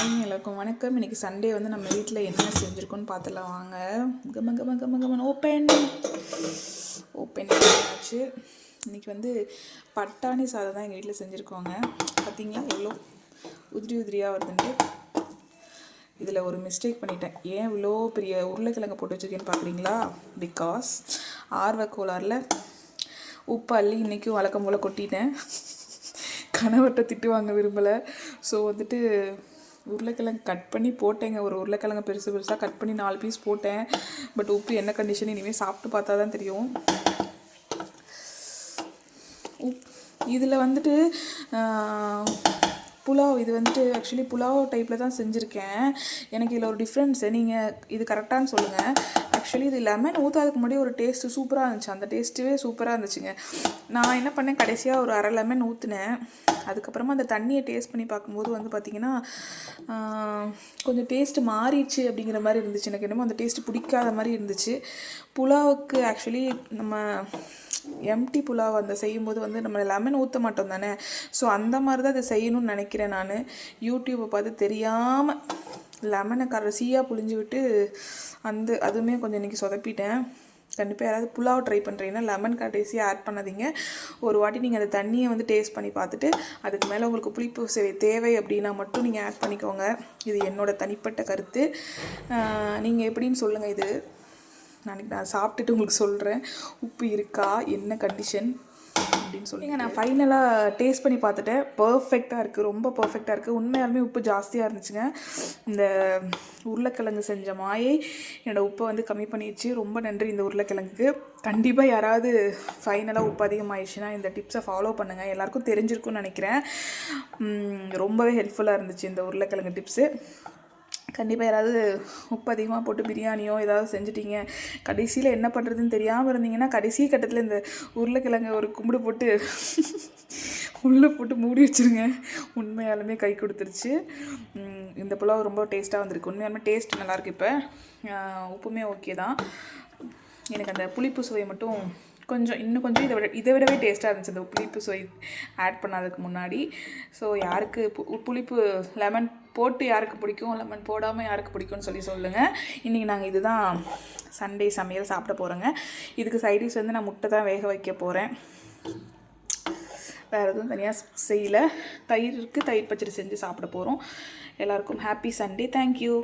எல்லாருக்கும் வணக்கம். இன்றைக்கி சண்டே வந்து நம்ம வீட்டில் என்ன செஞ்சுருக்கோன்னு பார்த்துலாம் வாங்க. கம கம கம கமன் ஓப்பன் ஆச்சு. இன்றைக்கி வந்து பட்டாணி சாதம் தான் எங்கள் வீட்டில் செஞ்சுருக்கோங்க. பார்த்திங்களா எவ்வளோ உதிரியாக வருதுன்ட்டு. இதில் ஒரு மிஸ்டேக் பண்ணிட்டேன். ஏன் இவ்வளோ பெரிய உருளைக்கிழங்கு போட்டு வச்சுருக்கேன்னு பார்க்குறீங்களா? பிகாஸ் ஆர்வ கோளாறில் உப்பு அள்ளி இன்றைக்கும் வழக்கம் போல் கொட்டிட்டேன். கணவர்கிட்ட திட்டு வாங்க விரும்பலை. ஸோ வந்துட்டு உருளைக்கிழங்கு கட் பண்ணி போட்டேங்க. ஒரு உருளைக்கிழங்கு பெருசாக கட் பண்ணி 4 பீஸ் போட்டேன். பட் உப்பு என்ன கண்டிஷன் இனிமேல் சாப்பிட்டு பார்த்தா தான் தெரியும். இதில் வந்துட்டு புலாவ், இது வந்துட்டு ஆக்சுவலி புலாவ் டைப்பில் தான் செஞ்சுருக்கேன். எனக்கு இதில் ஒரு டிஃப்ரென்ஸு, நீங்கள் இது கரெக்டானு சொல்லுங்கள். ஆக்சுவலி இது லெமன் ஊற்றாதுக்கு முன்னாடி ஒரு டேஸ்ட்டு சூப்பராக இருந்துச்சு. அந்த டேஸ்ட்டுவே சூப்பராக இருந்துச்சுங்க. நான் என்ன பண்ணேன், கடைசியாக ஒரு அரை லெமன் ஊற்றினேன். அதுக்கப்புறமா அந்த தண்ணியை டேஸ்ட் பண்ணி பார்க்கும்போது வந்து பார்த்திங்கன்னா கொஞ்சம் டேஸ்ட்டு மாறிடுச்சு அப்படிங்கிற மாதிரி இருந்துச்சு. எனக்கு என்னமோ அந்த டேஸ்ட்டு பிடிக்காத மாதிரி இருந்துச்சு. புலாவுக்கு ஆக்சுவலி நம்ம எம்டி புலாவ் அந்த செய்யும்போது வந்து நம்ம லெமன் ஊற்ற மாட்டோம் தானே. ஸோ அந்த மாதிரி தான் அதை செய்யணும்னு நினைக்கிறேன். நான் யூடியூப்பை பார்த்து தெரியாமல் லெமனை கடைசியாக புழிஞ்சு விட்டு அதுவுமே கொஞ்சம் இன்றைக்கி சொதப்பிட்டேன். கண்டிப்பாக யாராவது புலாவ் ட்ரை பண்ணுறீங்கன்னா லெமன் கடைசியாக ஆட் பண்ணாதீங்க. ஒரு வாட்டி நீங்கள் அந்த தண்ணியை வந்து டேஸ்ட் பண்ணி பார்த்துட்டு அதுக்கு மேலே உங்களுக்கு புளிப்பு தேவை அப்படின்னா மட்டும் நீங்கள் ஆட் பண்ணிக்கோங்க. இது என்னோடய தனிப்பட்ட கருத்து. நீங்கள் எப்படின்னு சொல்லுங்கள். இது நான் சாப்பிட்டுட்டு உங்களுக்கு சொல்கிறேன் உப்பு இருக்கா, என்ன கண்டிஷன் அப்படின்னு சொல்லிங்க. நான் ஃபைனலாக டேஸ்ட் பண்ணி பார்த்துட்டேன். பர்ஃபெக்டாக இருக்குது, ரொம்ப பர்ஃபெக்டாக இருக்குது. உண்மையாலுமே உப்பு ஜாஸ்தியாக இருந்துச்சுங்க. இந்த உருளைக்கிழங்கு செஞ்ச மாயை என்னோடய உப்பை வந்து கம்மி பண்ணிடுச்சு. ரொம்ப நன்றி இந்த உருளைக்கிழங்குக்கு. கண்டிப்பாக யாராவது ஃபைனலாக உப்பு அதிகமாகிடுச்சுன்னா இந்த டிப்ஸை ஃபாலோ பண்ணுங்கள். எல்லாேருக்கும் தெரிஞ்சிருக்கும்னு நினைக்கிறேன். ரொம்பவே ஹெல்ப்ஃபுல்லாக இருந்துச்சு இந்த உருளைக்கிழங்கு டிப்ஸு. கண்டிப்பாக யாராவது உப்பு அதிகமாக போட்டு பிரியாணியோ ஏதாவது செஞ்சுட்டீங்க, கடைசியில் என்ன பண்ணுறதுன்னு தெரியாமல் இருந்தீங்கன்னா கடைசி கட்டத்தில் இந்த உருளைக்கிழங்கு ஒரு கும்பிடு போட்டு உள்ளே போட்டு மூடி வச்சுருங்க. உண்மையாலுமே கை கொடுத்துருச்சு. இந்த புலாவ் ரொம்ப டேஸ்ட்டாக வந்திருக்கு. உண்மையாலுமே டேஸ்ட் நல்லாயிருக்கு. இப்போ உப்புமே ஓகே தான். எனக்கு அந்த புளிப்பு சுவை மட்டும் இன்னும் கொஞ்சம் இதை விடவே டேஸ்ட்டாக இருந்துச்சு அந்த புளிப்பு சுவை ஆட் பண்ணாததுக்கு முன்னாடி. ஸோ யாருக்கு புளிப்பு லெமன் போட்டு யாருக்கு பிடிக்கும், லெமன் போடாமல் யாருக்கு பிடிக்கும்னு சொல்லுங்கள். இன்றைக்கி நாங்கள் இதுதான் சண்டே சமையல் சாப்பிட போகிறோங்க. இதுக்கு சைடிஷ் வந்து நான் முட்டை தான் வேக வைக்க போகிறேன். வேறு எதுவும் தனியாக செய்யலை. தயிர் பச்சடி செஞ்சு சாப்பிட போகிறோம். எல்லாருக்கும் ஹாப்பி சண்டே. தேங்க்யூ.